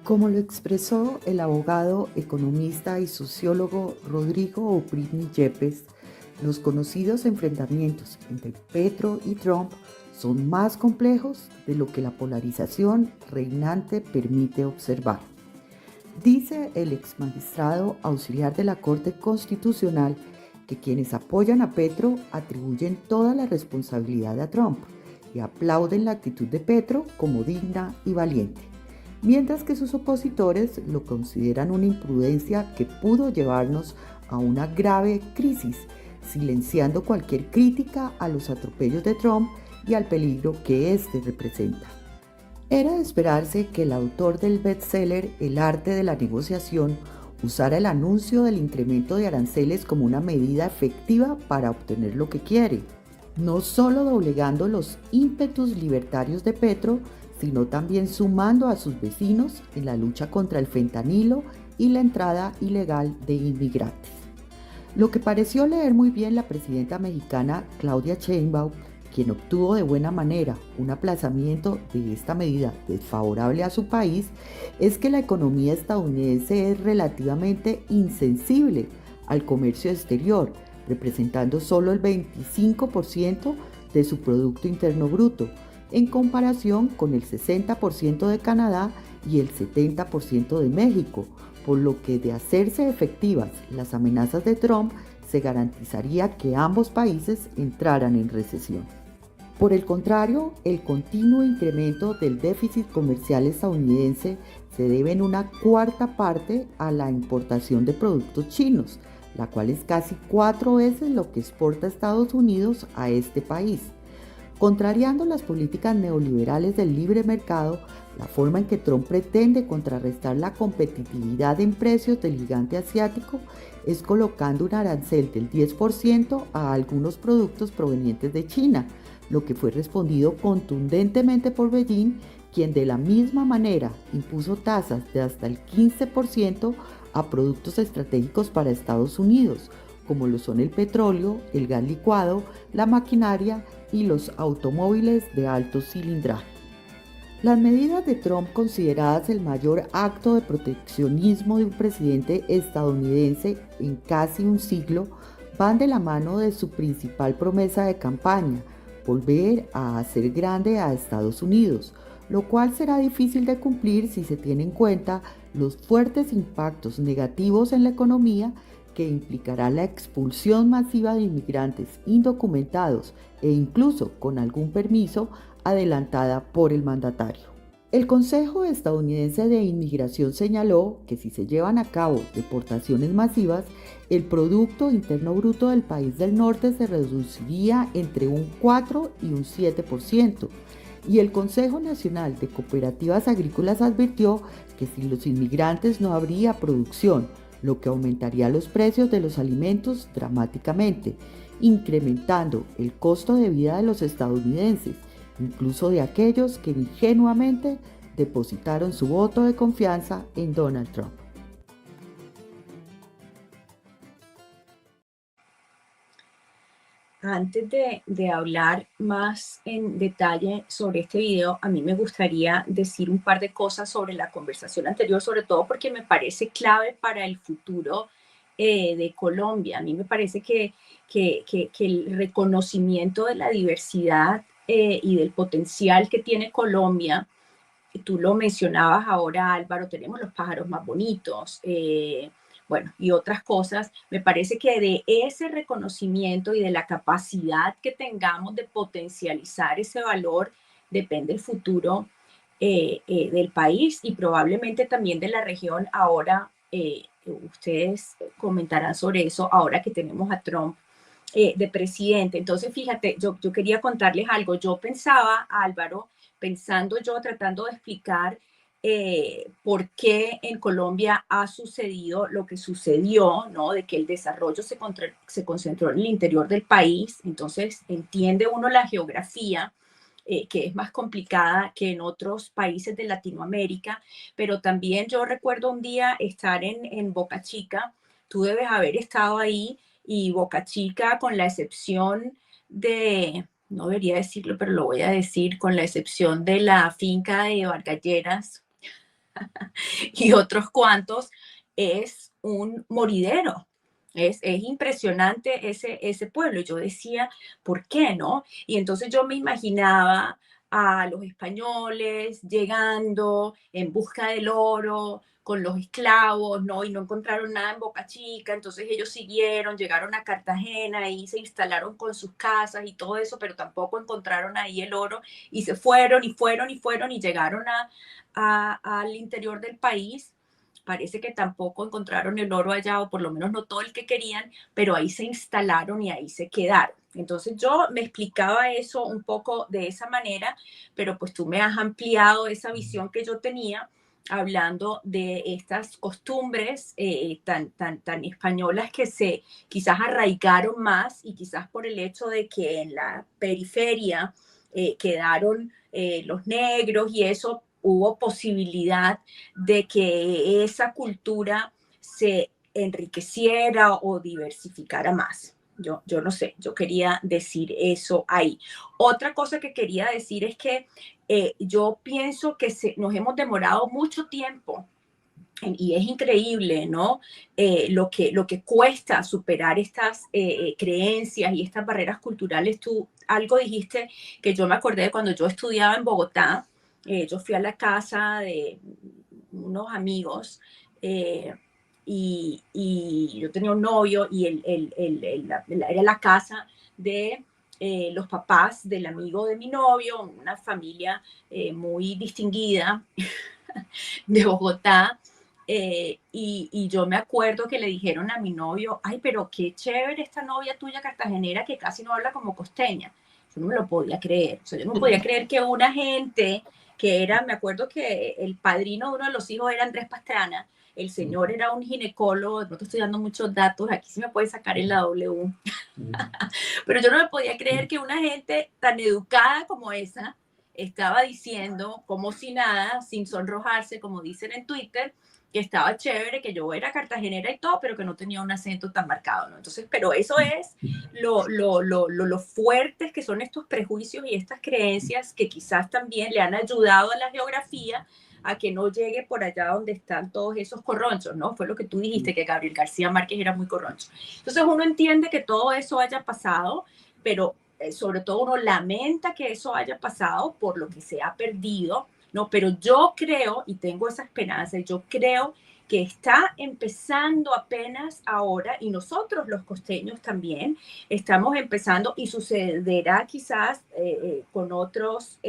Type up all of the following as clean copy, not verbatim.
Como lo expresó el abogado, economista y sociólogo Rodrigo Opritni Yepes, los conocidos enfrentamientos entre Petro y Trump son más complejos de lo que la polarización reinante permite observar. Dice el exmagistrado auxiliar de la Corte Constitucional que quienes apoyan a Petro atribuyen toda la responsabilidad a Trump y aplauden la actitud de Petro como digna y valiente, mientras que sus opositores lo consideran una imprudencia que pudo llevarnos a una grave crisis, silenciando cualquier crítica a los atropellos de Trump y al peligro que éste representa. Era de esperarse que el autor del bestseller El arte de la negociación usara el anuncio del incremento de aranceles como una medida efectiva para obtener lo que quiere, no solo doblegando los ímpetus libertarios de Petro, sino también sumando a sus vecinos en la lucha contra el fentanilo y la entrada ilegal de inmigrantes. Lo que pareció leer muy bien la presidenta mexicana Claudia Sheinbaum, quien obtuvo de buena manera un aplazamiento de esta medida desfavorable a su país, es que la economía estadounidense es relativamente insensible al comercio exterior, representando solo el 25% de su Producto Interno Bruto, en comparación con el 60% de Canadá y el 70% de México, por lo que de hacerse efectivas las amenazas de Trump, se garantizaría que ambos países entraran en recesión. Por el contrario, el continuo incremento del déficit comercial estadounidense se debe en una cuarta parte a la importación de productos chinos, la cual es casi 4 veces lo que exporta Estados Unidos a este país. Contrariando las políticas neoliberales del libre mercado, la forma en que Trump pretende contrarrestar la competitividad en precios del gigante asiático es colocando un arancel del 10% a algunos productos provenientes de China, lo que fue respondido contundentemente por Beijing, quien de la misma manera impuso tasas de hasta el 15% a productos estratégicos para Estados Unidos, como lo son el petróleo, el gas licuado, la maquinaria y los automóviles de alto cilindraje. Las medidas de Trump, consideradas el mayor acto de proteccionismo de un presidente estadounidense en casi un siglo, van de la mano de su principal promesa de campaña: volver a hacer grande a Estados Unidos, lo cual será difícil de cumplir si se tiene en cuenta los fuertes impactos negativos en la economía que implicará la expulsión masiva de inmigrantes indocumentados e incluso con algún permiso adelantada por el mandatario. El Consejo Estadounidense de Inmigración señaló que si se llevan a cabo deportaciones masivas, el Producto Interno Bruto del país del norte se reduciría entre un 4 y un 7%, y el Consejo Nacional de Cooperativas Agrícolas advirtió que sin los inmigrantes no habría producción, lo que aumentaría los precios de los alimentos dramáticamente, incrementando el costo de vida de los estadounidenses, incluso de aquellos que ingenuamente depositaron su voto de confianza en Donald Trump. Antes de hablar más en detalle sobre este video, a mí me gustaría decir un par de cosas sobre la conversación anterior, sobre todo porque me parece clave para el futuro de Colombia. A mí me parece que el reconocimiento de la diversidad y del potencial que tiene Colombia, tú lo mencionabas ahora, Álvaro, tenemos los pájaros más bonitos, bueno, y otras cosas. Me parece que de ese reconocimiento y de la capacidad que tengamos de potencializar ese valor depende el futuro del país y probablemente también de la región. Ahora, ustedes comentarán sobre eso ahora que tenemos a Trump de presidente. Entonces, fíjate, yo quería contarles algo. Yo pensaba, Álvaro, pensando yo, tratando de explicar por qué en Colombia ha sucedido lo que sucedió, ¿no? De que el desarrollo se concentró en el interior del país. Entonces, entiende uno la geografía, que es más complicada que en otros países de Latinoamérica, pero también yo recuerdo un día estar en Boca Chica, tú debes haber estado ahí, y Boca Chica, con la excepción de, no debería decirlo, pero lo voy a decir, con la excepción de la finca de Vargas Lleras, y otros cuantos es un moridero. Es impresionante ese pueblo. Yo decía, ¿por qué no? Y entonces yo me imaginaba a los españoles llegando en busca del oro con los esclavos, ¿no? Y no encontraron nada en Boca Chica, entonces ellos siguieron, llegaron a Cartagena y se instalaron con sus casas y todo eso, pero tampoco encontraron ahí el oro y se fueron y fueron y fueron y llegaron al interior del país. Parece que tampoco encontraron el oro allá, o por lo menos no todo el que querían, pero ahí se instalaron y ahí se quedaron. Entonces yo me explicaba eso un poco de esa manera, pero pues tú me has ampliado esa visión que yo tenía hablando de estas costumbres tan españolas que se quizás arraigaron más y quizás por el hecho de que en la periferia quedaron los negros y eso, hubo posibilidad de que esa cultura se enriqueciera o diversificara más. Yo no sé, yo quería decir eso ahí. Otra cosa que quería decir es que yo pienso que nos hemos demorado mucho tiempo y es increíble, ¿no? Lo que cuesta superar estas creencias y estas barreras culturales. Tú algo dijiste que yo me acordé de cuando yo estudiaba en Bogotá. Yo fui a la casa de unos amigos y yo tenía un novio y era la casa de los papás del amigo de mi novio, una familia muy distinguida de Bogotá. Y yo me acuerdo que le dijeron a mi novio, ay, pero qué chévere esta novia tuya cartagenera que casi no habla como costeña. Yo no me lo podía creer. O sea, yo no podía creer que una gente que era, me acuerdo que el padrino de uno de los hijos era Andrés Pastrana, el señor era un ginecólogo, no te estoy dando muchos datos, aquí sí me puede sacar en la W. Pero yo no me podía creer que una gente tan educada como esa estaba diciendo, como si nada, sin sonrojarse, como dicen en Twitter, que estaba chévere, que yo era cartagenera y todo, pero que no tenía un acento tan marcado, ¿no? Entonces, pero eso es lo fuertes que son estos prejuicios y estas creencias que quizás también le han ayudado a la geografía a que no llegue por allá donde están todos esos corronchos, ¿no? Fue lo que tú dijiste, que Gabriel García Márquez era muy corroncho. Entonces uno entiende que todo eso haya pasado, pero sobre todo uno lamenta que eso haya pasado por lo que se ha perdido, ¿no? Pero yo creo, y tengo esa esperanza, yo creo que está empezando apenas ahora, y nosotros los costeños también estamos empezando, y sucederá quizás con otros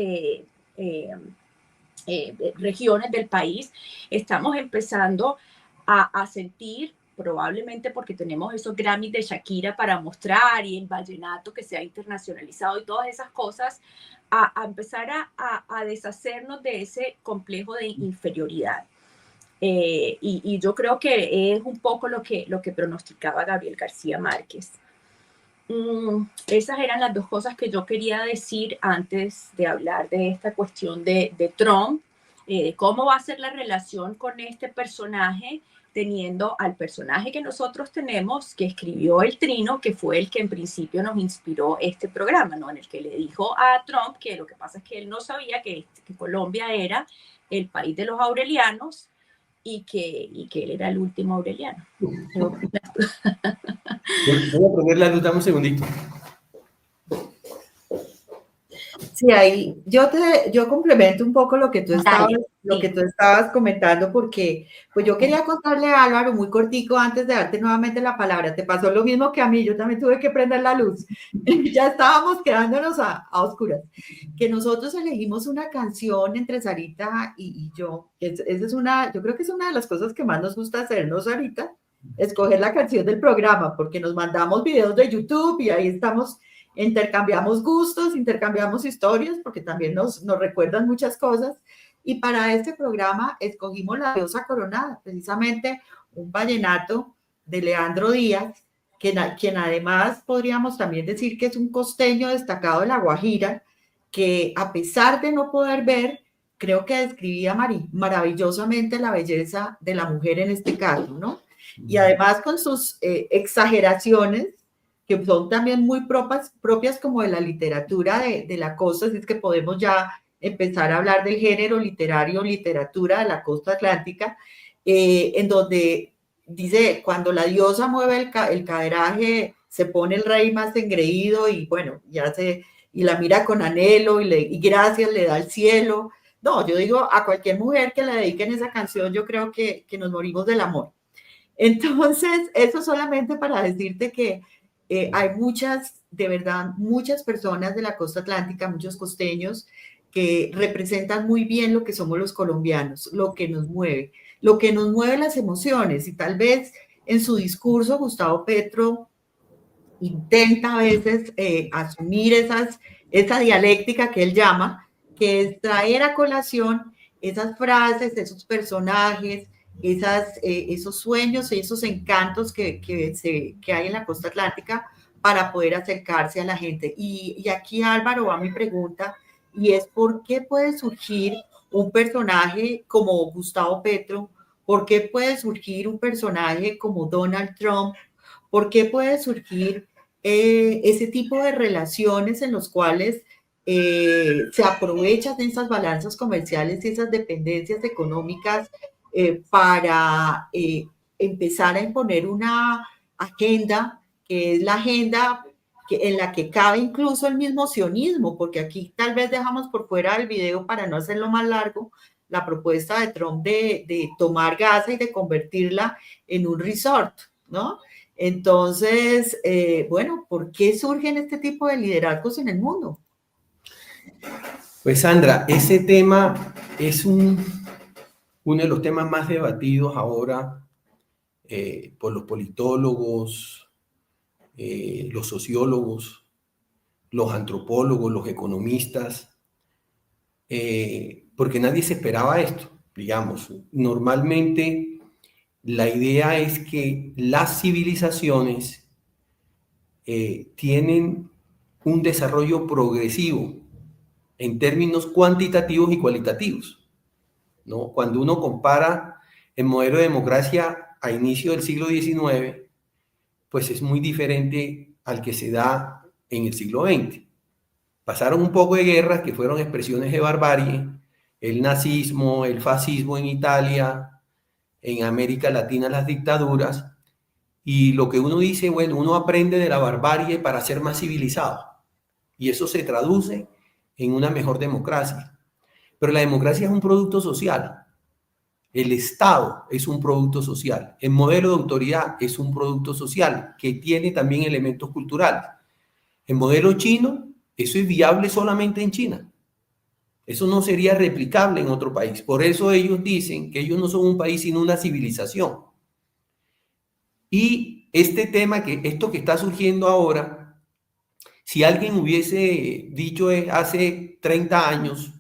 regiones del país, estamos empezando a sentir, probablemente porque tenemos esos Grammys de Shakira para mostrar y el vallenato que se ha internacionalizado y todas esas cosas, a empezar a deshacernos de ese complejo de inferioridad. Y yo creo que es un poco lo que pronosticaba Gabriel García Márquez. Esas eran las dos cosas que yo quería decir antes de hablar de esta cuestión de Trump, cómo va a ser la relación con este personaje, teniendo al personaje que nosotros tenemos, que escribió El Trino, que fue el que en principio nos inspiró este programa, ¿no? En el que le dijo a Trump que lo que pasa es que él no sabía que Colombia era el país de los aurelianos y que él era el último aureliano. Voy a poner la luz, dame un segundito. Sí, ahí yo complemento un poco lo que tú estabas comentando, porque pues yo quería contarle a Álvaro muy cortico antes de darte nuevamente la palabra. Te pasó lo mismo que a mí, yo también tuve que prender la luz. Ya estábamos quedándonos a oscuras. Que nosotros elegimos una canción entre Sarita y yo. Esa es yo creo que es una de las cosas que más nos gusta hacer, ¿no, Sarita? Escoger la canción del programa, porque nos mandamos videos de YouTube y ahí estamos. Intercambiamos gustos, intercambiamos historias, porque también nos recuerdan muchas cosas. Y para este programa escogimos La Diosa Coronada, precisamente un vallenato de Leandro Díaz, quien además podríamos también decir que es un costeño destacado de La Guajira, que a pesar de no poder ver, creo que describía maravillosamente la belleza de la mujer en este caso, ¿no? Y además con sus exageraciones, que son también muy propias como de la literatura de la costa, así es que podemos ya empezar a hablar del género literario, literatura de la costa atlántica, en donde dice, cuando la diosa mueve el caderaje, se pone el rey más engreído y bueno, y la mira con anhelo y gracias le da al cielo. No, yo digo, a cualquier mujer que le dediquen esa canción, yo creo que nos morimos del amor. Entonces, eso solamente para decirte que hay muchas, de verdad, muchas personas de la costa atlántica, muchos costeños, que representan muy bien lo que somos los colombianos, lo que nos mueve las emociones. Y tal vez en su discurso, Gustavo Petro intenta a veces asumir esa dialéctica que él llama, que es traer a colación esas frases, esos personajes, esos sueños y esos encantos que hay en la costa atlántica para poder acercarse a la gente. Y aquí, Álvaro, va mi pregunta, y es ¿por qué puede surgir un personaje como Gustavo Petro? ¿Por qué puede surgir un personaje como Donald Trump? ¿Por qué puede surgir ese tipo de relaciones en los cuales se aprovechan de esas balanzas comerciales y esas dependencias económicas para empezar a imponer una agenda que es la agenda en la que cabe incluso el mismo sionismo, porque aquí tal vez dejamos por fuera del video para no hacerlo más largo, la propuesta de Trump de tomar Gaza y de convertirla en un resort, ¿no? Entonces, bueno, ¿por qué surgen este tipo de liderazgos en el mundo? Pues Sandra, ese tema es uno de los temas más debatidos ahora por los politólogos, los sociólogos, los antropólogos, los economistas, porque nadie se esperaba esto, digamos. Normalmente la idea es que las civilizaciones tienen un desarrollo progresivo en términos cuantitativos y cualitativos, ¿no? Cuando uno compara el modelo de democracia a inicio del siglo XIX, pues es muy diferente al que se da en el siglo XX. Pasaron un poco de guerras que fueron expresiones de barbarie, el nazismo, el fascismo en Italia, en América Latina las dictaduras, y lo que uno dice, bueno, uno aprende de la barbarie para ser más civilizado, y eso se traduce en una mejor democracia. Pero la democracia es un producto social. El Estado es un producto social. El modelo de autoridad es un producto social que tiene también elementos culturales. El modelo chino, eso es viable solamente en China. Eso no sería replicable en otro país. Por eso ellos dicen que ellos no son un país sino una civilización. Y este tema, esto que está surgiendo ahora, si alguien hubiese dicho hace 30 años,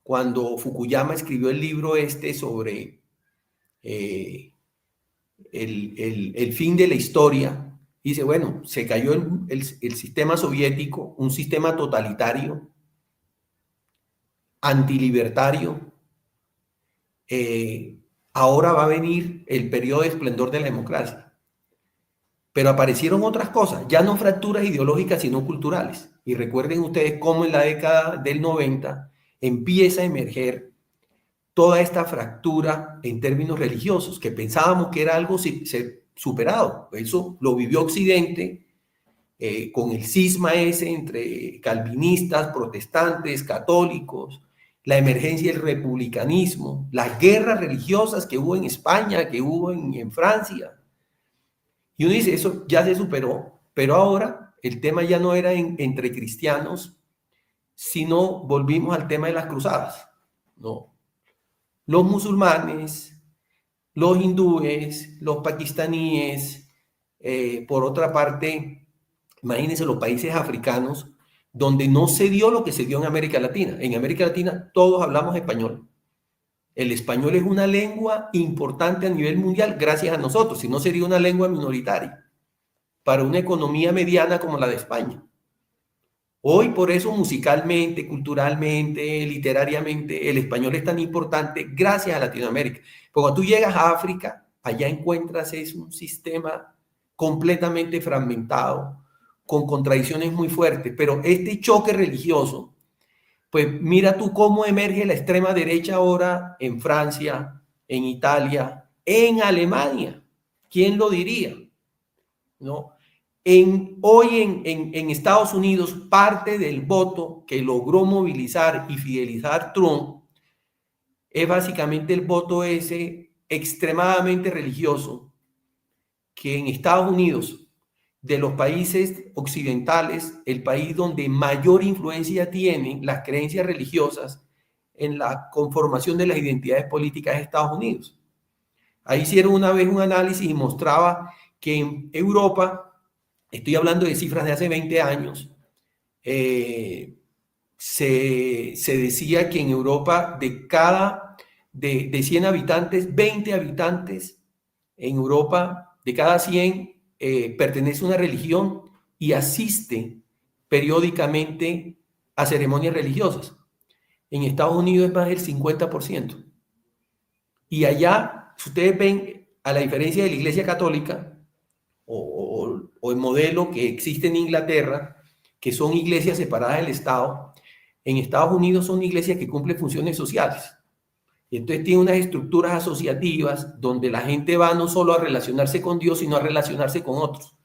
cuando Fukuyama escribió el libro sobre el fin de la historia, dice, bueno, se cayó el sistema soviético, un sistema totalitario, antilibertario, ahora va a venir el periodo de esplendor de la democracia. Pero aparecieron otras cosas, ya no fracturas ideológicas, sino culturales. Y recuerden ustedes cómo en la década del 90 empieza a emerger toda esta fractura en términos religiosos, que pensábamos que era algo superado. Eso lo vivió Occidente con el cisma ese entre calvinistas, protestantes, católicos, la emergencia del republicanismo, las guerras religiosas que hubo en España, que hubo en Francia. Y uno dice, eso ya se superó, pero ahora el tema ya no era entre cristianos, sino volvimos al tema de las cruzadas, ¿no? Los musulmanes, los hindúes, los pakistaníes, por otra parte, imagínense los países africanos, donde no se dio lo que se dio en América Latina. En América Latina todos hablamos español. El español es una lengua importante a nivel mundial gracias a nosotros, si no sería una lengua minoritaria para una economía mediana como la de España. Hoy por eso musicalmente, culturalmente, literariamente, el español es tan importante gracias a Latinoamérica. Porque cuando tú llegas a África, allá encuentras un sistema completamente fragmentado, con contradicciones muy fuertes, pero este choque religioso Pues mira tú cómo emerge la extrema derecha ahora en Francia, en Italia, en Alemania. ¿Quién lo diría? ¿No? Hoy en Estados Unidos, parte del voto que logró movilizar y fidelizar Trump es básicamente el voto ese extremadamente religioso que en Estados Unidos, de los países occidentales, el país donde mayor influencia tienen las creencias religiosas en la conformación de las identidades políticas de Estados Unidos. Ahí hicieron una vez un análisis y mostraba que en Europa, estoy hablando de cifras de hace 20 años, se decía que en Europa de 100 habitantes, 20 habitantes en Europa, de cada 100 pertenece a una religión y asiste periódicamente a ceremonias religiosas. En Estados Unidos es más del 50%. Y allá, si ustedes ven, a la diferencia de la Iglesia Católica o el modelo que existe en Inglaterra, que son iglesias separadas del Estado, en Estados Unidos son iglesias que cumplen funciones sociales. Y entonces tiene unas estructuras asociativas donde la gente va no solo a relacionarse con Dios, sino a relacionarse con otros.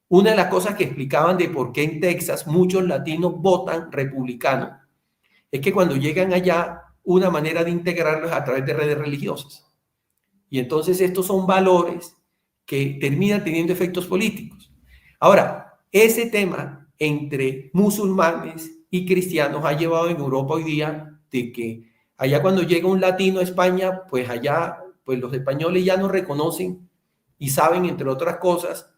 Una de las cosas que explicaban de por qué en Texas muchos latinos votan republicano es que cuando llegan allá, una manera de integrarlos es a través de redes religiosas. Y entonces estos son valores que terminan teniendo efectos políticos. Ahora, ese tema entre musulmanes y cristianos ha llevado en Europa hoy día de que allá cuando llega un latino a España, pues allá pues los españoles ya no reconocen y saben, entre otras cosas,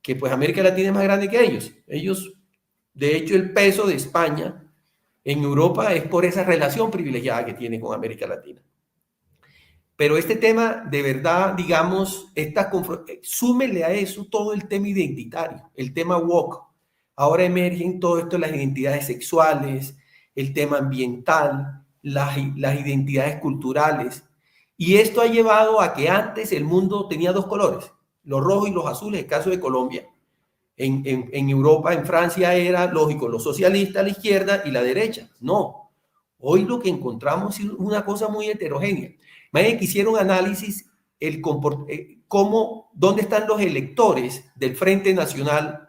que pues América Latina es más grande que ellos. Ellos, de hecho, el peso de España en Europa es por esa relación privilegiada que tiene con América Latina. Pero este tema, de verdad, digamos, súmele a eso todo el tema identitario, el tema woke. Ahora emergen todo esto, las identidades sexuales, el tema ambiental, las identidades culturales. Y esto ha llevado a que antes el mundo tenía dos colores, los rojos y los azules, en el caso de Colombia. En Europa, en Francia era lógico, los socialistas, la izquierda y la derecha. No, hoy lo que encontramos es una cosa muy heterogénea. Imagínense que hicieron análisis dónde están los electores del Frente Nacional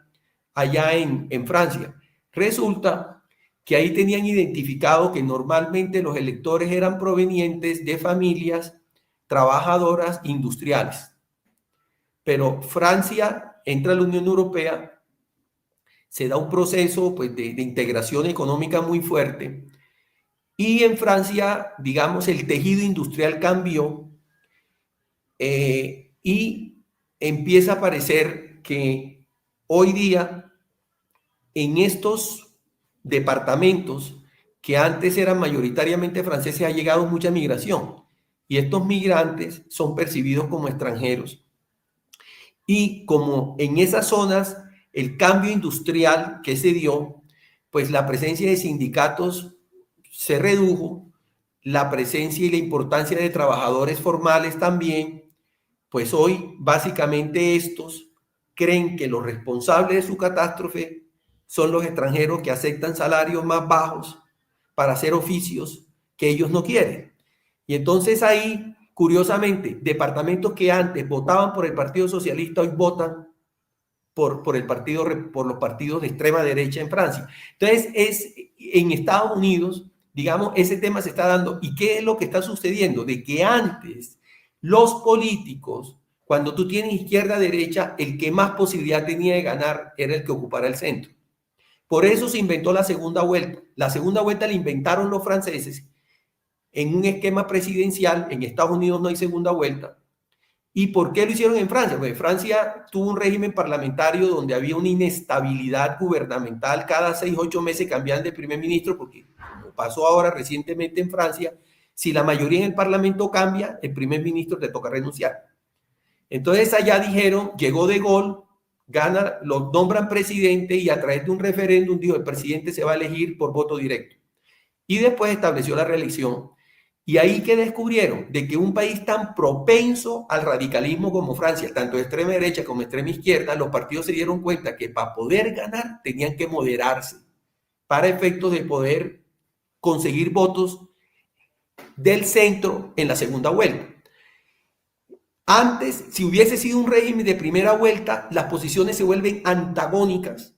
allá en Francia. Resulta que ahí tenían identificado que normalmente los electores eran provenientes de familias trabajadoras industriales. Pero Francia entra a la Unión Europea, se da un proceso pues, de integración económica muy fuerte, y en Francia, digamos, el tejido industrial cambió y empieza a aparecer que hoy día en estos departamentos que antes eran mayoritariamente franceses ha llegado mucha migración y estos migrantes son percibidos como extranjeros. Y como en esas zonas el cambio industrial que se dio, pues la presencia de sindicatos se redujo, la presencia y la importancia de trabajadores formales también, pues hoy básicamente estos creen que los responsables de su catástrofe son los extranjeros que aceptan salarios más bajos para hacer oficios que ellos no quieren. Y entonces ahí, curiosamente, departamentos que antes votaban por el Partido Socialista hoy votan por los partidos de extrema derecha en Francia. Entonces, en Estados Unidos, digamos, ese tema se está dando. ¿Y qué es lo que está sucediendo? De que antes los políticos, cuando tú tienes izquierda-derecha, el que más posibilidad tenía de ganar era el que ocupara el centro. Por eso se inventó la segunda vuelta. La segunda vuelta la inventaron los franceses en un esquema presidencial. En Estados Unidos no hay segunda vuelta. ¿Y por qué lo hicieron en Francia? Pues Francia tuvo un régimen parlamentario donde había una inestabilidad gubernamental. Cada 6 u 8 meses cambiaban de primer ministro, porque como pasó ahora recientemente en Francia, si la mayoría en el parlamento cambia, el primer ministro te toca renunciar. Entonces allá dijeron, llegó De Gaulle, gana, lo nombran presidente y a través de un referéndum dijo, el presidente se va a elegir por voto directo. Y después estableció la reelección. Y ahí que descubrieron de que un país tan propenso al radicalismo como Francia, tanto de extrema derecha como de extrema izquierda, los partidos se dieron cuenta que para poder ganar tenían que moderarse para efectos de poder conseguir votos del centro en la segunda vuelta. Antes, si hubiese sido un régimen de primera vuelta, las posiciones se vuelven antagónicas,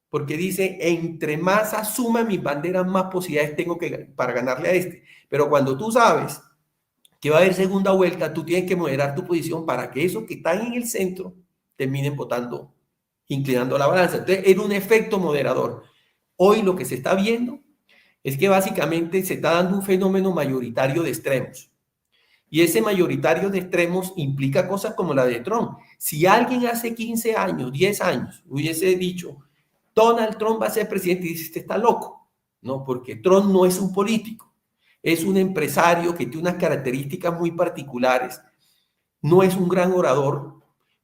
porque dice, entre más asuma mis banderas, más posibilidades tengo para ganarle a este. Pero cuando tú sabes que va a haber segunda vuelta, tú tienes que moderar tu posición para que esos que están en el centro terminen votando, inclinando la balanza. Entonces, era un efecto moderador. Hoy lo que se está viendo es que básicamente se está dando un fenómeno mayoritario de extremos. Y ese mayoritario de extremos implica cosas como la de Trump. Si alguien hace 15 años, 10 años, hubiese dicho, Donald Trump va a ser presidente, y dice, este está loco, ¿no? Porque Trump no es un político, es un empresario que tiene unas características muy particulares, no es un gran orador,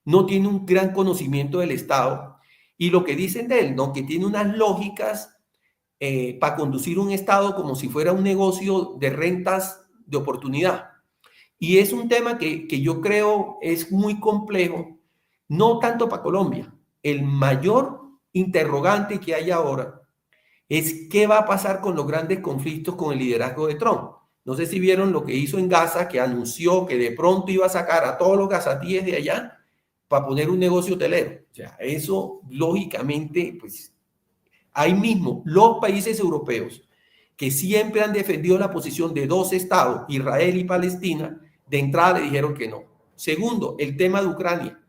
no tiene un gran conocimiento del Estado, y lo que dicen de él, ¿no? Que tiene unas lógicas para conducir un Estado como si fuera un negocio de rentas de oportunidad. Y es un tema que yo creo es muy complejo, no tanto para Colombia. El mayor interrogante que hay ahora es qué va a pasar con los grandes conflictos con el liderazgo de Trump. No sé si vieron lo que hizo en Gaza, que anunció que de pronto iba a sacar a todos los gazatíes de allá para poner un negocio hotelero. O sea, eso lógicamente, pues ahí mismo los países europeos que siempre han defendido la posición de dos estados, Israel y Palestina, de entrada le dijeron que no. Segundo, el tema de Ucrania.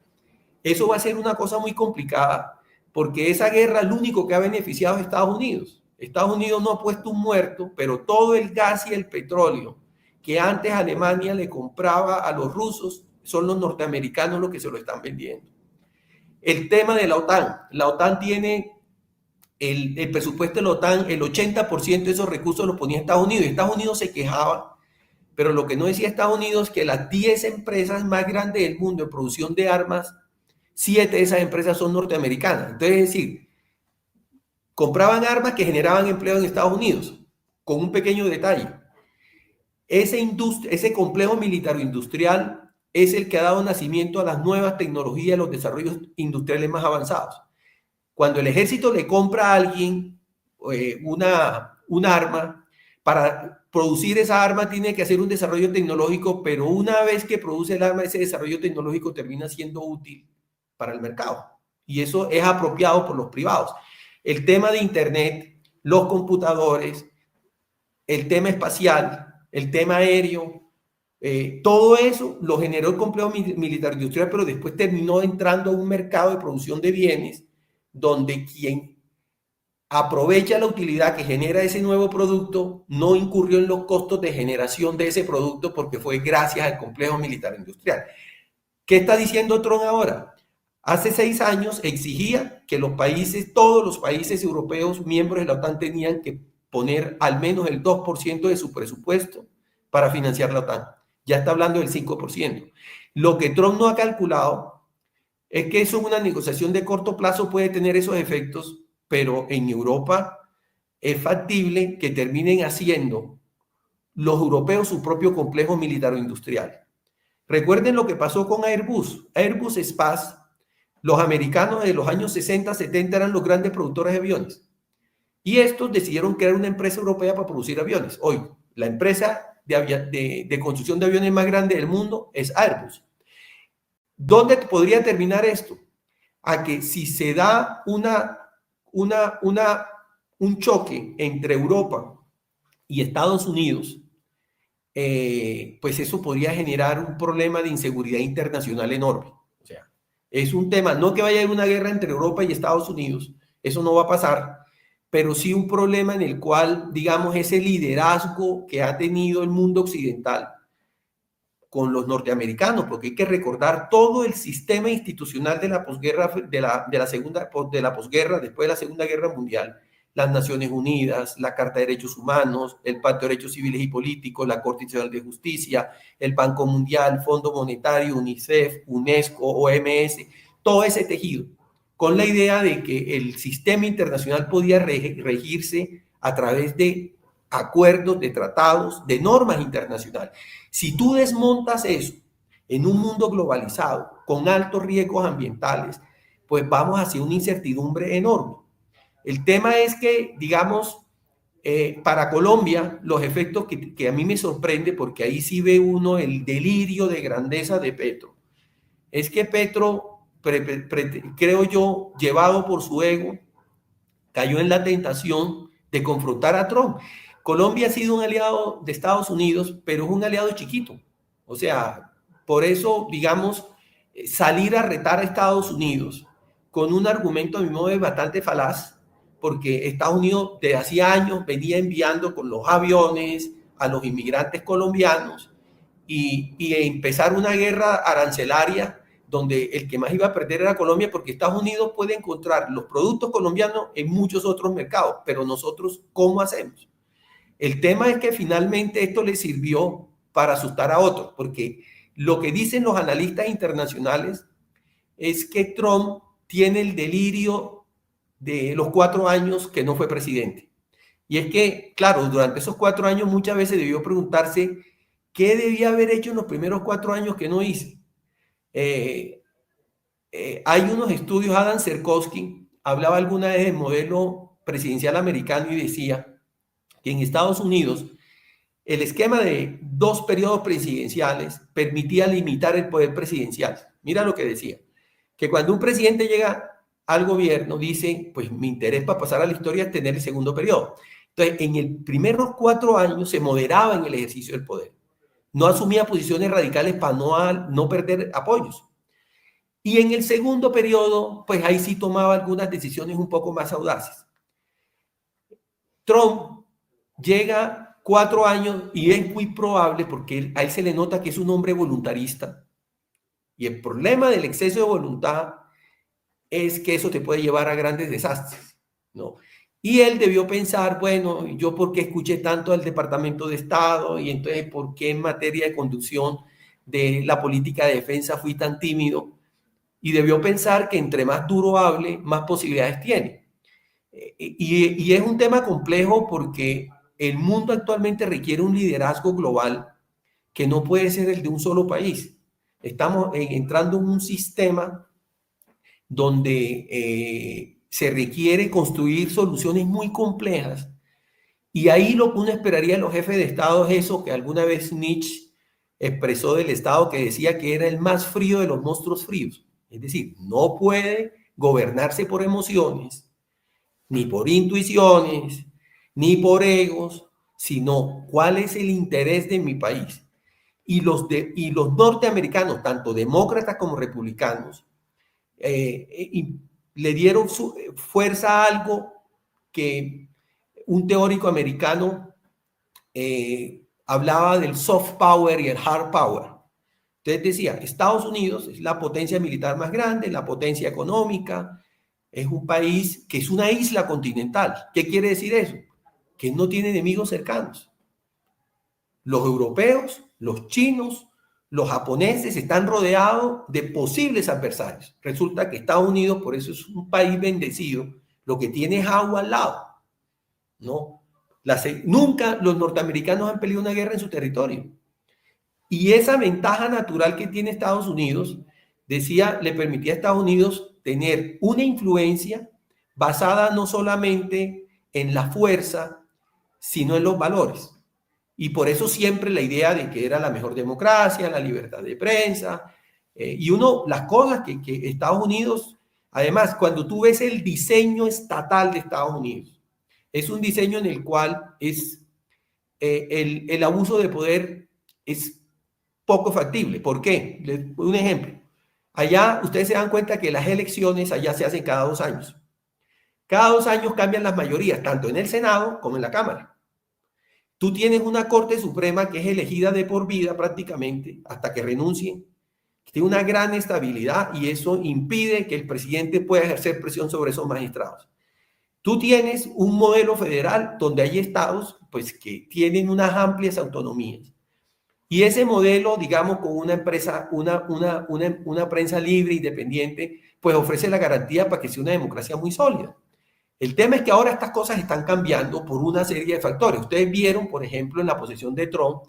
Eso va a ser una cosa muy complicada porque esa guerra lo único que ha beneficiado a Estados Unidos. Estados Unidos no ha puesto un muerto, pero todo el gas y el petróleo que antes Alemania le compraba a los rusos son los norteamericanos los que se lo están vendiendo. El tema de la OTAN. La OTAN tiene el presupuesto de la OTAN, el 80% de esos recursos los ponía Estados Unidos. Y Estados Unidos se quejaba. Pero lo que no decía Estados Unidos es que las 10 empresas más grandes del mundo en producción de armas, 7 de esas empresas son norteamericanas. Entonces, es decir, compraban armas que generaban empleo en Estados Unidos, con un pequeño detalle. Ese complejo militar-industrial es el que ha dado nacimiento a las nuevas tecnologías, los desarrollos industriales más avanzados. Cuando el ejército le compra a alguien un arma, para producir esa arma tiene que hacer un desarrollo tecnológico, pero una vez que produce el arma, ese desarrollo tecnológico termina siendo útil para el mercado. Y eso es apropiado por los privados. El tema de Internet, los computadores, el tema espacial, el tema aéreo, todo eso lo generó el complejo militar industrial, pero después terminó entrando a un mercado de producción de bienes donde quien aprovecha la utilidad que genera ese nuevo producto, no incurrió en los costos de generación de ese producto porque fue gracias al complejo militar industrial. ¿Qué está diciendo Trump ahora? Hace 6 años exigía que los países, todos los países europeos miembros de la OTAN tenían que poner al menos el 2% de su presupuesto para financiar la OTAN. Ya está hablando del 5%. Lo que Trump no ha calculado es que eso en una negociación de corto plazo puede tener esos efectos, pero en Europa es factible que terminen haciendo los europeos su propio complejo militar o industrial. Recuerden lo que pasó con Airbus. Airbus Space, los americanos de los años 60, 70 eran los grandes productores de aviones. Y estos decidieron crear una empresa europea para producir aviones. Hoy, la empresa de construcción de aviones más grande del mundo es Airbus. ¿Dónde podría terminar esto? A que si se da un choque entre Europa y Estados Unidos, pues eso podría generar un problema de inseguridad internacional enorme. O sea, es un tema, no que vaya a haber una guerra entre Europa y Estados Unidos, eso no va a pasar, pero sí un problema en el cual, digamos, ese liderazgo que ha tenido el mundo occidental con los norteamericanos, porque hay que recordar todo el sistema institucional de la posguerra, de la posguerra, después de la Segunda Guerra Mundial, las Naciones Unidas, la Carta de Derechos Humanos, el Pacto de Derechos Civiles y Políticos, la Corte Internacional de Justicia, el Banco Mundial, Fondo Monetario, UNICEF, UNESCO, OMS, todo ese tejido, con la idea de que el sistema internacional podía regirse a través de acuerdos, de tratados, de normas internacionales. Si tú desmontas eso en un mundo globalizado, con altos riesgos ambientales, pues vamos hacia una incertidumbre enorme. El tema es que, digamos, Para Colombia, los efectos que a mí me sorprende, porque ahí sí ve uno el delirio de grandeza de Petro, es que Petro, creo yo, llevado por su ego, cayó en la tentación de confrontar a Trump. Colombia ha sido un aliado de Estados Unidos, pero es un aliado chiquito. O sea, por eso, digamos, salir a retar a Estados Unidos con un argumento a mi modo es bastante falaz, porque Estados Unidos desde hacía años venía enviando con los aviones a los inmigrantes colombianos y empezar una guerra arancelaria donde el que más iba a perder era Colombia, porque Estados Unidos puede encontrar los productos colombianos en muchos otros mercados, pero nosotros, ¿cómo hacemos? El tema es que finalmente esto le sirvió para asustar a otros, porque lo que dicen los analistas internacionales es que Trump tiene el delirio de los 4 años que no fue presidente. Y es que, claro, durante esos 4 años muchas veces debió preguntarse qué debía haber hecho en los primeros 4 años que no hice. Hay unos estudios, Adam Serkowski hablaba alguna vez del modelo presidencial americano y decía que en Estados Unidos el esquema de 2 periodos presidenciales permitía limitar el poder presidencial. Mira lo que decía, que cuando un presidente llega al gobierno dice, pues mi interés para pasar a la historia es tener el segundo periodo. Entonces, en el primeros 4 años se moderaba en el ejercicio del poder. No asumía posiciones radicales para no perder apoyos. Y en el segundo periodo, pues ahí sí tomaba algunas decisiones un poco más audaces. Trump llega 4 años y es muy probable, porque a él se le nota que es un hombre voluntarista. Y el problema del exceso de voluntad es que eso te puede llevar a grandes desastres, ¿no? Y él debió pensar, bueno, yo por qué escuché tanto al Departamento de Estado y entonces por qué en materia de conducción de la política de defensa fui tan tímido. Y debió pensar que entre más duro hable, más posibilidades tiene. Y es un tema complejo porque el mundo actualmente requiere un liderazgo global que no puede ser el de un solo país. Estamos entrando en un sistema donde se requiere construir soluciones muy complejas, y ahí lo que uno esperaría de los jefes de Estado es eso que alguna vez Nietzsche expresó del Estado, que decía que era el más frío de los monstruos fríos. Es decir, no puede gobernarse por emociones, ni por intuiciones, ni por egos, sino cuál es el interés de mi país. Y los norteamericanos, tanto demócratas como republicanos, le dieron fuerza a algo que un teórico americano hablaba del soft power y el hard power. Entonces decía, Estados Unidos es la potencia militar más grande, la potencia económica, es un país que es una isla continental. ¿Qué quiere decir eso? Que no tiene enemigos cercanos. Los europeos, los chinos, los japoneses están rodeados de posibles adversarios. Resulta que Estados Unidos, por eso es un país bendecido, lo que tiene es agua al lado, ¿no? Nunca los norteamericanos han peleado una guerra en su territorio. Y esa ventaja natural que tiene Estados Unidos, decía, le permitía a Estados Unidos tener una influencia basada no solamente en la fuerza, sino en los valores. Y por eso siempre la idea de que era la mejor democracia, la libertad de prensa, las cosas que Estados Unidos, además, cuando tú ves el diseño estatal de Estados Unidos, es un diseño en el cual el abuso de poder es poco factible. ¿Por qué? Un ejemplo. Allá ustedes se dan cuenta que las elecciones allá se hacen cada 2 años. Cada 2 años cambian las mayorías, tanto en el Senado como en la Cámara. Tú tienes una Corte Suprema que es elegida de por vida prácticamente hasta que renuncien. Tiene una gran estabilidad y eso impide que el presidente pueda ejercer presión sobre esos magistrados. Tú tienes un modelo federal donde hay estados pues, que tienen unas amplias autonomías. Y ese modelo, digamos, con una empresa, una prensa libre, independiente, pues ofrece la garantía para que sea una democracia muy sólida. El tema es que ahora estas cosas están cambiando por una serie de factores. Ustedes vieron, por ejemplo, en la posesión de Trump,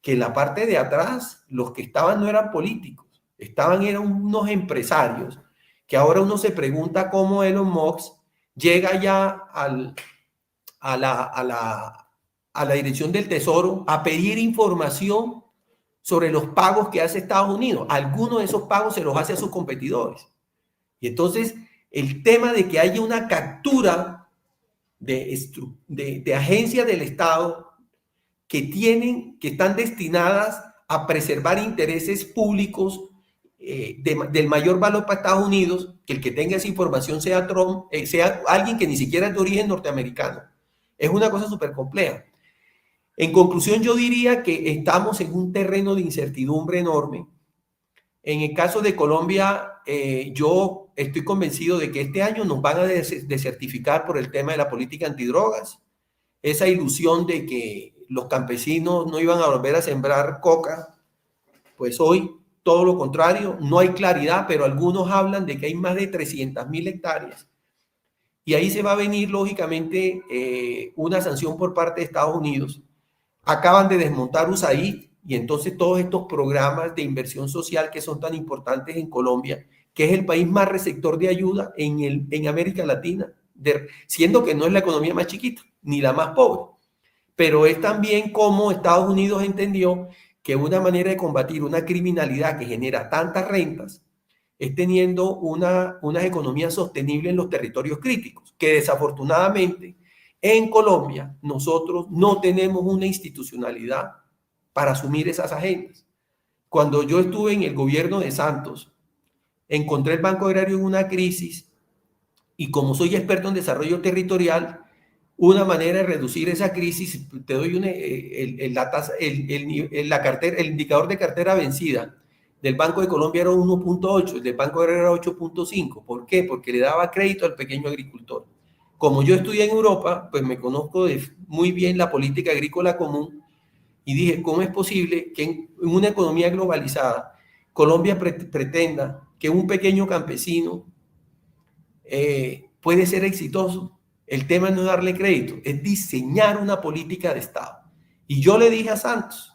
que en la parte de atrás los que estaban no eran políticos, eran unos empresarios, que ahora uno se pregunta cómo Elon Musk llega ya a la Dirección del Tesoro a pedir información sobre los pagos que hace Estados Unidos. Algunos de esos pagos se los hace a sus competidores. Y entonces el tema de que haya una captura de agencias del Estado que están destinadas a preservar intereses públicos del mayor valor para Estados Unidos, que el que tenga esa información sea Trump, sea alguien que ni siquiera es de origen norteamericano. Es una cosa súper compleja. En conclusión, yo diría que estamos en un terreno de incertidumbre enorme. En el caso de Colombia, yo estoy convencido de que este año nos van a desertificar por el tema de la política antidrogas. Esa ilusión de que los campesinos no iban a volver a sembrar coca, pues hoy todo lo contrario, no hay claridad, pero algunos hablan de que hay más de 300.000 hectáreas. Y ahí se va a venir, lógicamente, una sanción por parte de Estados Unidos. Acaban de desmontar USAID y entonces todos estos programas de inversión social que son tan importantes en Colombia, que es el país más receptor de ayuda en América Latina, siendo que no es la economía más chiquita ni la más pobre. Pero es también como Estados Unidos entendió que una manera de combatir una criminalidad que genera tantas rentas es teniendo unas economías sostenibles en los territorios críticos, que desafortunadamente en Colombia nosotros no tenemos una institucionalidad para asumir esas agendas. Cuando yo estuve en el gobierno de Santos, encontré el Banco Agrario en una crisis y como soy experto en desarrollo territorial, una manera de reducir esa crisis, te doy el indicador de cartera vencida del Banco de Colombia era 1.8, el del Banco Agrario era 8.5. ¿Por qué? Porque le daba crédito al pequeño agricultor. Como yo estudié en Europa, pues me conozco muy bien la política agrícola común y dije, ¿cómo es posible que en una economía globalizada Colombia pretenda que un pequeño campesino puede ser exitoso? El tema no es darle crédito, es diseñar una política de Estado. Y yo le dije a Santos,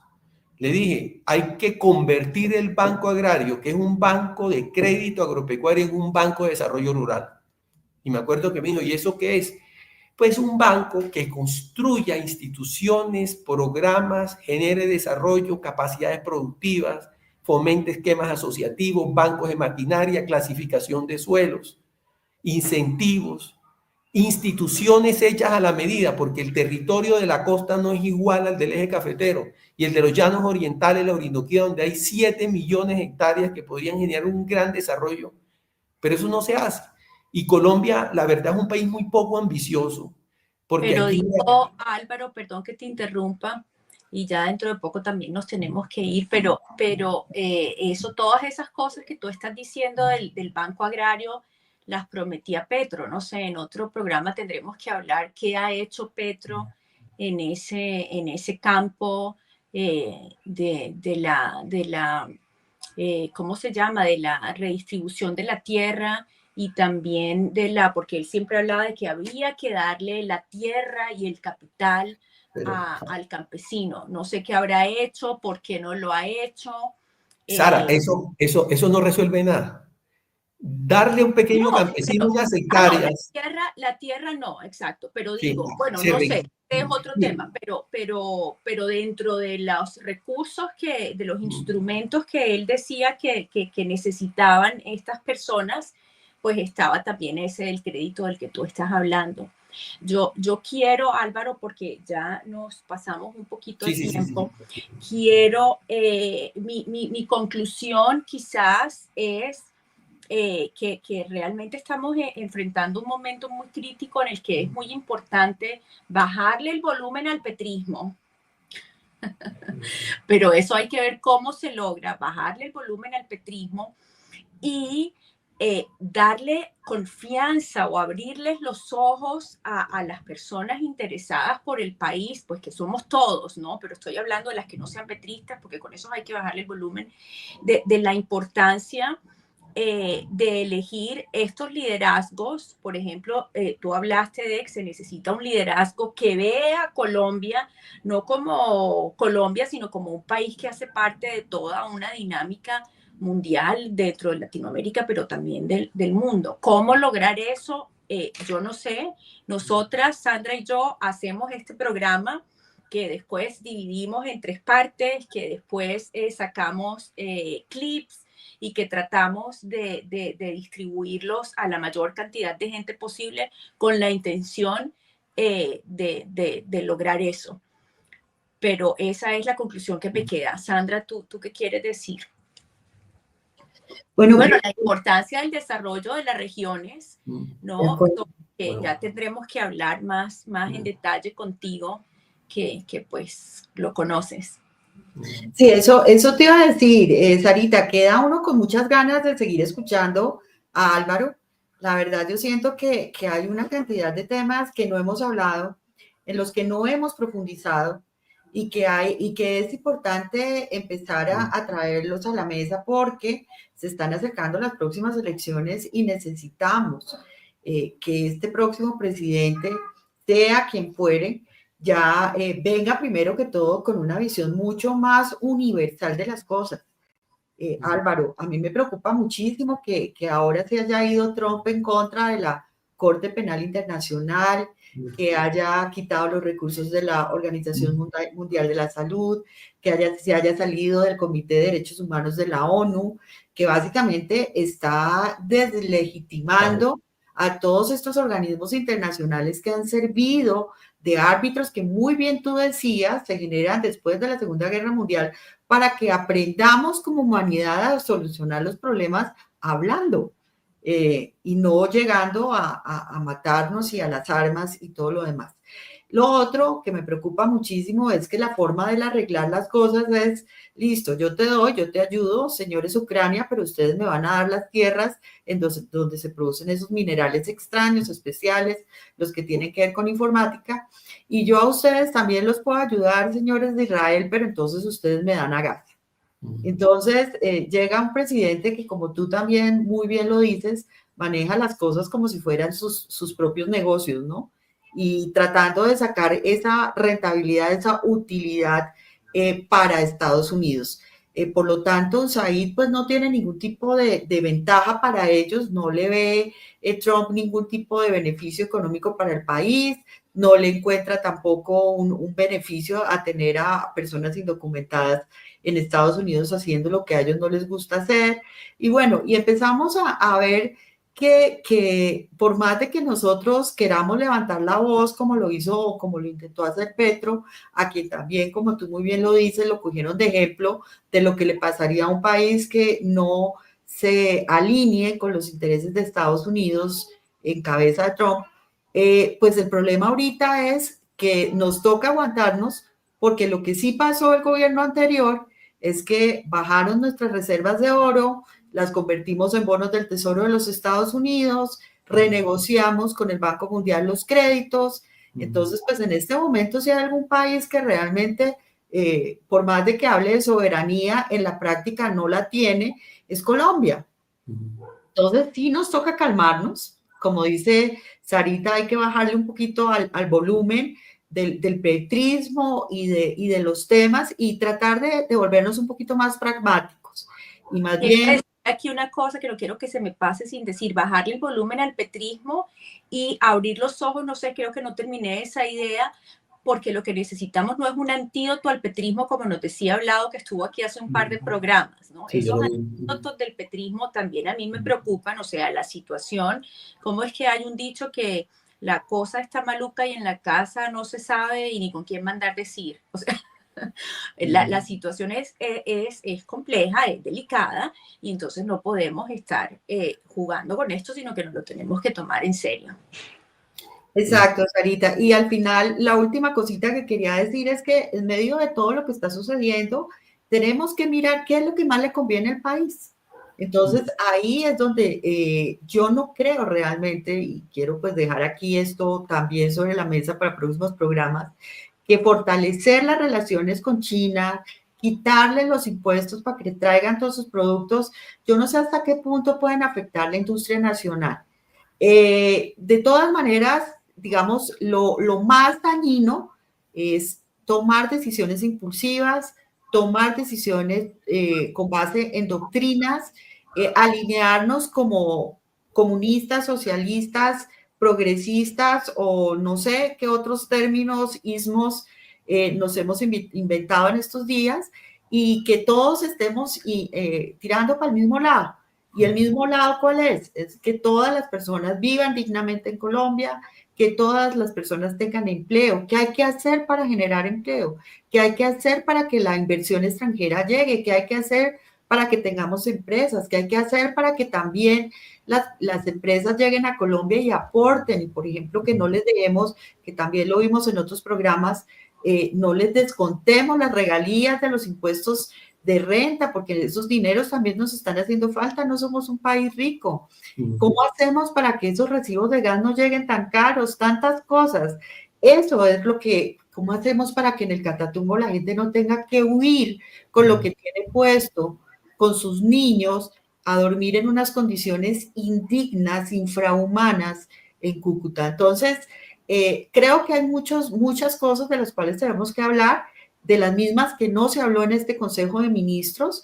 le dije, hay que convertir el Banco Agrario, que es un banco de crédito agropecuario, en un banco de desarrollo rural. Y me acuerdo que me dijo, ¿y eso qué es? Pues un banco que construya instituciones, programas, genere desarrollo, capacidades productivas, fomente esquemas asociativos, bancos de maquinaria, clasificación de suelos, incentivos, instituciones hechas a la medida, porque el territorio de la costa no es igual al del eje cafetero y el de los llanos orientales, la Orinoquía, donde hay 7 millones de hectáreas que podrían generar un gran desarrollo, pero eso no se hace. Y Colombia, la verdad, es un país muy poco ambicioso. Porque Pero aquí... digo, Álvaro, perdón que te interrumpa, y ya dentro de poco también nos tenemos que ir, pero eso, todas esas cosas que tú estás diciendo del Banco Agrario, las prometía Petro. No sé, en otro programa tendremos que hablar qué ha hecho Petro en ese campo de la ¿cómo se llama? De la redistribución de la tierra y también porque él siempre hablaba de que había que darle la tierra y el capital al campesino. No sé qué habrá hecho, por qué no lo ha hecho. Sara, eso no resuelve nada. Darle a un pequeño campesino unas hectáreas. No, la tierra no, exacto, pero Sí, digo, bueno, no sé, es otro tema, pero dentro de los recursos de los instrumentos que él decía que necesitaban estas personas, pues estaba también ese del crédito del que tú estás hablando. Yo quiero, Álvaro, porque ya nos pasamos un poquito de tiempo, quiero, mi conclusión quizás es que realmente estamos enfrentando un momento muy crítico en el que es muy importante bajarle el volumen al petrismo. Pero eso hay que ver cómo se logra, bajarle el volumen al petrismo y darle confianza o abrirles los ojos a las personas interesadas por el país, pues que somos todos, ¿no? Pero estoy hablando de las que no sean petristas, porque con eso hay que bajarle el volumen, de la importancia de elegir estos liderazgos. Por ejemplo, tú hablaste de que se necesita un liderazgo que vea a Colombia no como Colombia, sino como un país que hace parte de toda una dinámica mundial dentro de Latinoamérica, pero también del mundo. ¿Cómo lograr eso? yo no sé, nosotras, Sandra y yo, hacemos este programa que después dividimos en 3 partes, que después sacamos clips y que tratamos de distribuirlos a la mayor cantidad de gente posible con la intención de lograr eso. Pero esa es la conclusión que me queda. Sandra, ¿tú qué quieres decir? Bueno, la importancia del desarrollo de las regiones, ¿no? Que ya tendremos que hablar más en detalle contigo, que pues lo conoces. Sí, eso te iba a decir, Sarita, queda uno con muchas ganas de seguir escuchando a Álvaro. La verdad, yo siento que hay una cantidad de temas que no hemos hablado, en los que no hemos profundizado y que es importante empezar a traerlos a la mesa porque se están acercando las próximas elecciones y necesitamos que este próximo presidente, sea quien fuere, ya venga primero que todo con una visión mucho más universal de las cosas. Álvaro, a mí me preocupa muchísimo que ahora se haya ido Trump en contra de la Corte Penal Internacional, que haya quitado los recursos de la Organización Mundial de la Salud, que se haya salido del Comité de Derechos Humanos de la ONU, que básicamente está deslegitimando a todos estos organismos internacionales que han servido de árbitros que, muy bien tú decías, se generan después de la Segunda Guerra Mundial para que aprendamos como humanidad a solucionar los problemas hablando y no llegando a matarnos y a las armas y todo lo demás. Lo otro que me preocupa muchísimo es que la forma de arreglar las cosas es, listo, yo te doy, yo te ayudo, señores Ucrania, pero ustedes me van a dar las tierras en donde se producen esos minerales extraños, especiales, los que tienen que ver con informática, y yo a ustedes también los puedo ayudar, señores de Israel, pero entonces ustedes me dan a gas. Entonces llega un presidente que, como tú también muy bien lo dices, maneja las cosas como si fueran sus propios negocios, ¿no? Y tratando de sacar esa rentabilidad, esa utilidad para Estados Unidos. Por lo tanto, Said pues no tiene ningún tipo de ventaja para ellos, no le ve Trump ningún tipo de beneficio económico para el país, no le encuentra tampoco un beneficio a tener a personas indocumentadas en Estados Unidos haciendo lo que a ellos no les gusta hacer. Y bueno, y empezamos a ver que por más de que nosotros queramos levantar la voz como lo hizo, como lo intentó hacer Petro, a quien también, como tú muy bien lo dices, lo cogieron de ejemplo de lo que le pasaría a un país que no se alinee con los intereses de Estados Unidos en cabeza de Trump, pues el problema ahorita es que nos toca aguantarnos porque lo que sí pasó el gobierno anterior es que bajaron nuestras reservas de oro, las convertimos en bonos del Tesoro de los Estados Unidos, renegociamos con el Banco Mundial los créditos. Entonces, pues en este momento, si hay algún país que realmente, por más de que hable de soberanía, en la práctica no la tiene, es Colombia. Entonces, sí nos toca calmarnos. Como dice Sarita, hay que bajarle un poquito al volumen del petrismo y de los temas y tratar de volvernos un poquito más pragmáticos. Y más bien... Aquí una cosa que no quiero que se me pase sin decir, bajarle el volumen al petrismo y abrir los ojos, no sé, creo que no terminé esa idea, porque lo que necesitamos no es un antídoto al petrismo, como nos decía Hablado, que estuvo aquí hace un par de programas, ¿no? Sí, esos antídotos del petrismo también a mí me preocupan, o sea, la situación, cómo es que hay un dicho que la cosa está maluca y en la casa no se sabe y ni con quién mandar decir, o sea... La situación es compleja, es delicada y entonces no podemos estar jugando con esto, sino que nos lo tenemos que tomar en serio. Exacto, Sarita. Y al final, la última cosita que quería decir es que en medio de todo lo que está sucediendo, tenemos que mirar qué es lo que más le conviene al país. Entonces, ahí es donde yo no creo realmente, y quiero pues dejar aquí esto también sobre la mesa para próximos programas, que fortalecer las relaciones con China, quitarle los impuestos para que traigan todos sus productos, yo no sé hasta qué punto pueden afectar la industria nacional. De todas maneras, digamos, lo más dañino es tomar decisiones impulsivas, tomar decisiones con base en doctrinas, alinearnos como comunistas, socialistas, progresistas o no sé qué otros términos, ismos nos hemos inventado en estos días y que todos estemos tirando para el mismo lado. ¿Y el mismo lado cuál es? Es que todas las personas vivan dignamente en Colombia, que todas las personas tengan empleo. ¿Qué hay que hacer para generar empleo? ¿Qué hay que hacer para que la inversión extranjera llegue? ¿Qué hay que hacer para que tengamos empresas? ¿Qué hay que hacer para que también las empresas lleguen a Colombia y aporten? Y, por ejemplo, que no les dejemos, que también lo vimos en otros programas, no les descontemos las regalías de los impuestos de renta, porque esos dineros también nos están haciendo falta, no somos un país rico. ¿Cómo hacemos para que esos recibos de gas no lleguen tan caros? Tantas cosas. Eso es lo que, ¿cómo hacemos para que en el Catatumbo la gente no tenga que huir con lo que tiene puesto, con sus niños, a dormir en unas condiciones indignas, infrahumanas en Cúcuta? Entonces, creo que hay muchas cosas de las cuales tenemos que hablar, de las mismas que no se habló en este Consejo de Ministros,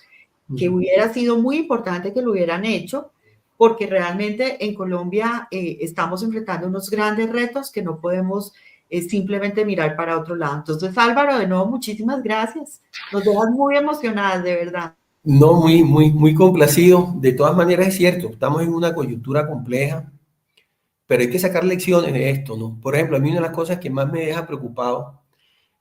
que hubiera sido muy importante que lo hubieran hecho, porque realmente en Colombia estamos enfrentando unos grandes retos que no podemos simplemente mirar para otro lado. Entonces, Álvaro, de nuevo, muchísimas gracias. Nos dejas muy emocionadas, de verdad. No, muy complacido. De todas maneras es cierto, estamos en una coyuntura compleja, pero hay que sacar lecciones de esto, ¿no? Por ejemplo, a mí una de las cosas que más me deja preocupado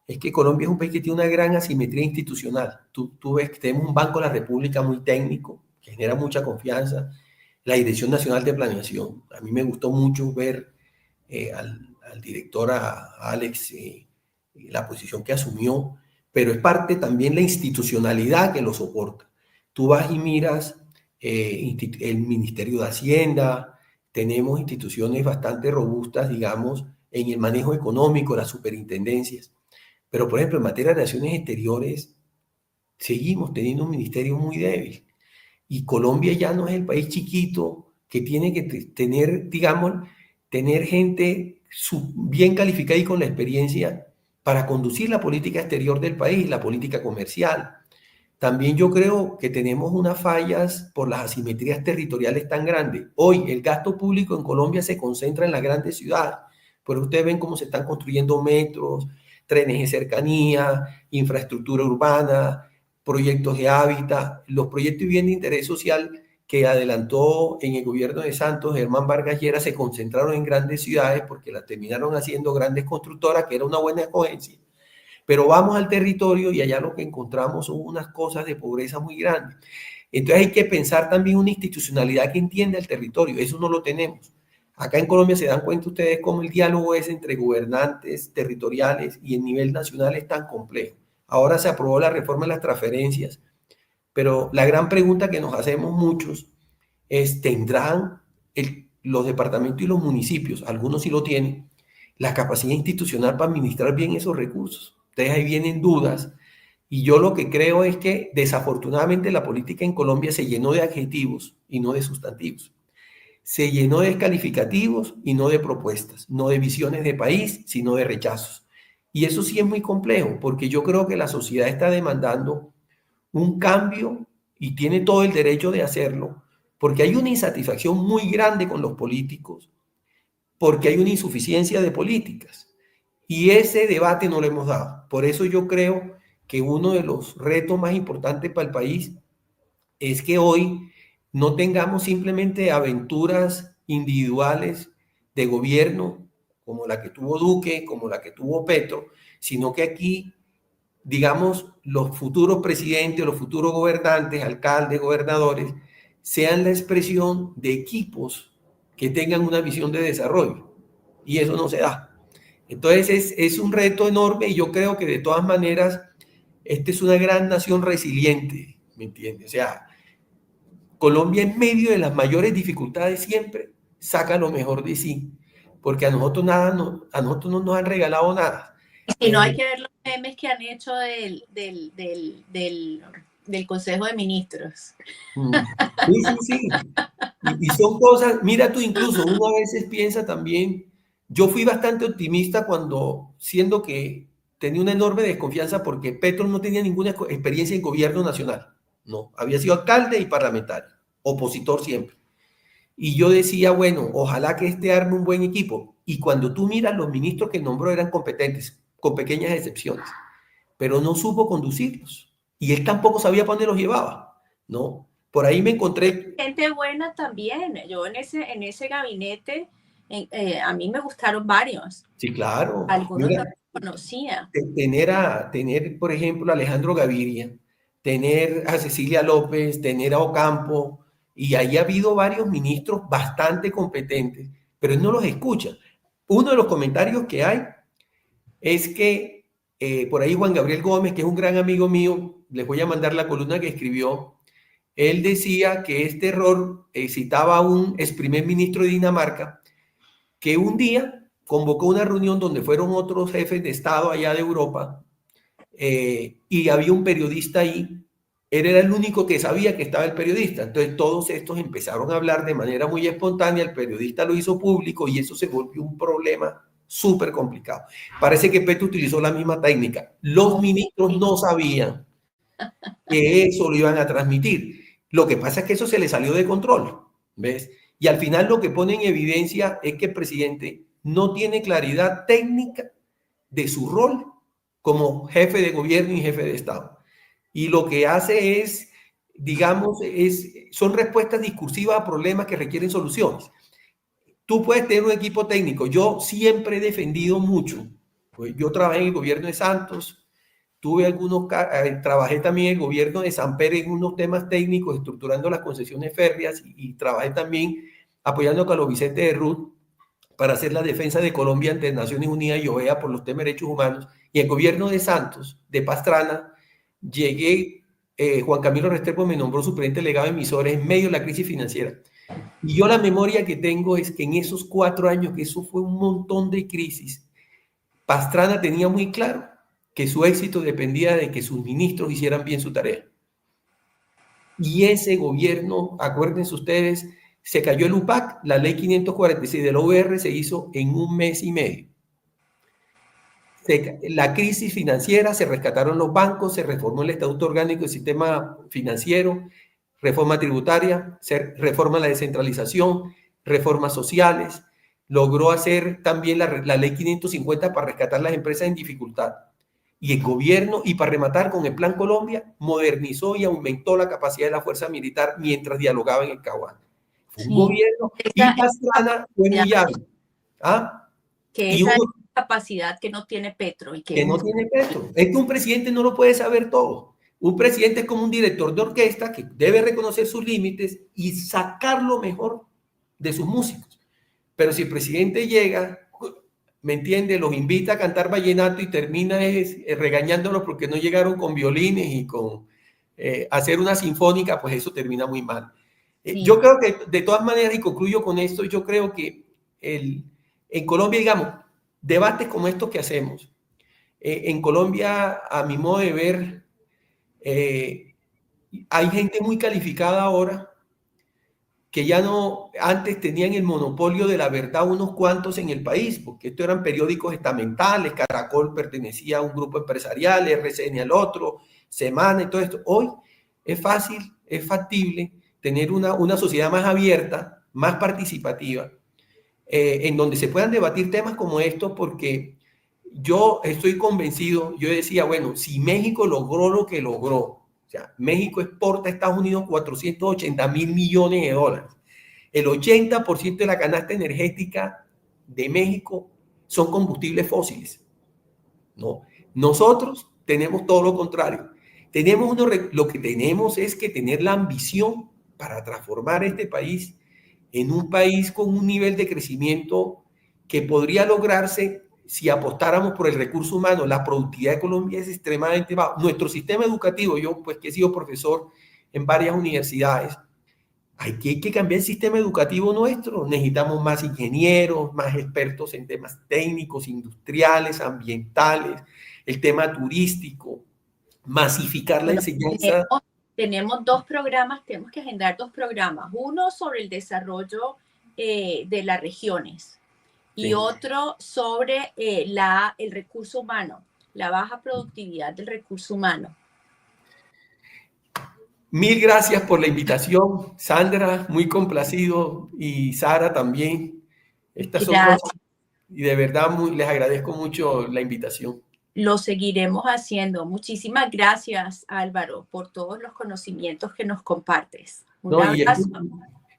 es que Colombia es un país que tiene una gran asimetría institucional. Tú ves que tenemos un Banco de la República muy técnico, que genera mucha confianza, la Dirección Nacional de Planeación. A mí me gustó mucho ver al director, a Alex, la posición que asumió, pero es parte también la institucionalidad que lo soporta. Tú vas y miras el Ministerio de Hacienda, tenemos instituciones bastante robustas, digamos, en el manejo económico, las superintendencias. Pero, por ejemplo, en materia de relaciones exteriores, seguimos teniendo un ministerio muy débil. Y Colombia ya no es el país chiquito que tiene que tener, digamos, tener gente bien calificada y con la experiencia para conducir la política exterior del país, la política comercial. También yo creo que tenemos unas fallas por las asimetrías territoriales tan grandes. Hoy el gasto público en Colombia se concentra en las grandes ciudades, pero ustedes ven cómo se están construyendo metros, trenes de cercanía, infraestructura urbana, proyectos de hábitat, los proyectos de vivienda de interés social que adelantó en el gobierno de Santos, Germán Vargas Lleras, se concentraron en grandes ciudades porque las terminaron haciendo grandes constructoras, que era una buena escogencia. Pero vamos al territorio y allá lo que encontramos son unas cosas de pobreza muy grandes. Entonces hay que pensar también una institucionalidad que entienda el territorio. Eso no lo tenemos. Acá en Colombia se dan cuenta ustedes cómo el diálogo es entre gobernantes territoriales y el nivel nacional es tan complejo. Ahora se aprobó la reforma de las transferencias, pero la gran pregunta que nos hacemos muchos es, ¿tendrán los departamentos y los municipios, algunos sí lo tienen, la capacidad institucional para administrar bien esos recursos? Entonces ahí vienen dudas. Y yo lo que creo es que desafortunadamente la política en Colombia se llenó de adjetivos y no de sustantivos. Se llenó de calificativos y no de propuestas, no de visiones de país, sino de rechazos. Y eso sí es muy complejo, porque yo creo que la sociedad está demandando un cambio y tiene todo el derecho de hacerlo, porque hay una insatisfacción muy grande con los políticos, porque hay una insuficiencia de políticas. Y ese debate no lo hemos dado. Por eso yo creo que uno de los retos más importantes para el país es que hoy no tengamos simplemente aventuras individuales de gobierno como la que tuvo Duque, como la que tuvo Petro, sino que aquí, digamos, los futuros presidentes, los futuros gobernantes, alcaldes, gobernadores, sean la expresión de equipos que tengan una visión de desarrollo. Y eso no se da. Entonces es un reto enorme y yo creo que de todas maneras, esta es una gran nación resiliente, ¿me entiendes? O sea, Colombia en medio de las mayores dificultades siempre saca lo mejor de sí, porque a nosotros no nos han regalado nada. Y no hay que ver los memes que han hecho del Consejo de Ministros. Sí. Y son cosas, mira tú, incluso uno a veces piensa también, yo fui bastante optimista cuando, siendo que tenía una enorme desconfianza porque Petro no tenía ninguna experiencia en gobierno nacional, no, había sido alcalde y parlamentario, opositor siempre. Y yo decía, bueno, ojalá que este arme un buen equipo. Y cuando tú miras, los ministros que nombró eran competentes, con pequeñas excepciones, pero no supo conducirlos. Y él tampoco sabía para dónde los llevaba, ¿no? Por ahí me encontré... Gente buena también. Yo en ese gabinete, a mí me gustaron varios. Sí, claro. Algunos no Mira, los conocía. tener, por ejemplo, a Alejandro Gaviria, tener a Cecilia López, tener a Ocampo, y ahí ha habido varios ministros bastante competentes, pero él no los escucha. Uno de los comentarios que hay es que por ahí Juan Gabriel Gómez, que es un gran amigo mío, les voy a mandar la columna que escribió, él decía que este error citaba a un ex primer ministro de Dinamarca, que un día convocó una reunión donde fueron otros jefes de Estado allá de Europa y había un periodista ahí. Él era el único que sabía que estaba el periodista. Entonces todos estos empezaron a hablar de manera muy espontánea, el periodista lo hizo público y eso se volvió un problema súper complicado. Parece que Petro utilizó la misma técnica. Los ministros no sabían que eso lo iban a transmitir. Lo que pasa es que eso se le salió de control, ¿ves? Y al final lo que pone en evidencia es que el presidente no tiene claridad técnica de su rol como jefe de gobierno y jefe de Estado. Y lo que hace es, digamos, son respuestas discursivas a problemas que requieren soluciones. Tú puedes tener un equipo técnico. Yo siempre he defendido mucho. Pues yo trabajé en el gobierno de Santos, trabajé también en el gobierno de Samper en unos temas técnicos, estructurando las concesiones férreas y trabajé también apoyando a Carlos Vicente de Ruth para hacer la defensa de Colombia ante Naciones Unidas y OEA por los temas de derechos humanos. Y el gobierno de Santos, de Pastrana, llegué, Juan Camilo Restrepo me nombró superintendente delegado de emisores en medio de la crisis financiera. Y yo la memoria que tengo es que en esos 4 años, que eso fue un montón de crisis, Pastrana tenía muy claro que su éxito dependía de que sus ministros hicieran bien su tarea. Y ese gobierno, acuérdense ustedes, se cayó el UPAC, la ley 546 de la UR se hizo en 1 mes y medio. La crisis financiera, se rescataron los bancos, se reformó el Estatuto Orgánico del Sistema Financiero, reforma tributaria, reforma la descentralización, reformas sociales, logró hacer también la ley 550 para rescatar las empresas en dificultad. Y el gobierno, y para rematar con el Plan Colombia, modernizó y aumentó la capacidad de la fuerza militar mientras dialogaba en el Caguán. Fue un gobierno, y Pastrana fue muy hábil. ¿Ah? Que y esa uno, es la capacidad que no tiene Petro. Y que no tiene Petro. Es que un presidente no lo puede saber todo. Un presidente es como un director de orquesta que debe reconocer sus límites y sacar lo mejor de sus músicos. Pero si el presidente llega, ¿me entiende? Los invita a cantar vallenato y termina regañándolos porque no llegaron con violines y con hacer una sinfónica, pues eso termina muy mal. Sí. Yo creo que de todas maneras, y concluyo con esto, yo creo que en Colombia, digamos, debates como estos que hacemos, en Colombia, a mi modo de ver, hay gente muy calificada ahora que ya no, antes tenían el monopolio de la verdad unos cuantos en el país, porque estos eran periódicos estamentales, Caracol pertenecía a un grupo empresarial, RCN al otro, Semana y todo esto. Hoy es fácil, es factible tener una sociedad más abierta, más participativa, en donde se puedan debatir temas como estos, porque yo estoy convencido, yo decía, bueno, si México logró lo que logró, o sea, México exporta a Estados Unidos 480,000 millones de dólares. El 80% de la canasta energética de México son combustibles fósiles. ¿No? Nosotros tenemos todo lo contrario. Lo que tenemos es que tener la ambición para transformar este país en un país con un nivel de crecimiento que podría lograrse si apostáramos por el recurso humano. La productividad de Colombia es extremadamente baja. Nuestro sistema educativo, yo pues que he sido profesor en varias universidades, hay que cambiar el sistema educativo nuestro. Necesitamos más ingenieros, más expertos en temas técnicos, industriales, ambientales, el tema turístico, masificar la enseñanza. Tenemos 2 programas, tenemos que agendar 2 programas. Uno sobre el desarrollo de las regiones y otro sobre el recurso humano, la baja productividad del recurso humano. Mil gracias por la invitación, Sandra, muy complacido, y Sara también. Estas son Gracias. cosas, y de verdad les agradezco mucho la invitación. Lo seguiremos haciendo. Muchísimas gracias, Álvaro, por todos los conocimientos que nos compartes. Un No, abrazo.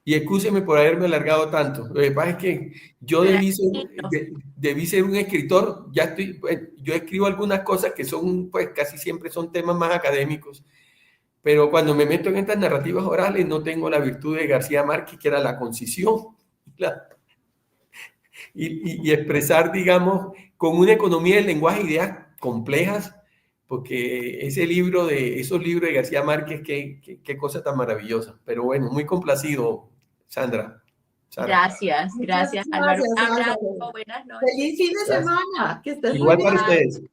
y excúseme por haberme alargado tanto. Lo que pasa es que yo debí ser un escritor. Ya estoy, pues, yo escribo algunas cosas que son, pues casi siempre son temas más académicos, pero cuando me meto en estas narrativas orales no tengo la virtud de García Márquez, que era la concisión y expresar, digamos, con una economía del lenguaje ideas complejas, porque esos libros de García Márquez, qué cosa tan maravillosa. Pero bueno, muy complacido, Sandra. Sara. Gracias, Muchas Álvaro. gracias, Un abrazo, Álvaro. buenas noches. Feliz fin de Gracias. semana. Que estés muy Igual para bien. ustedes.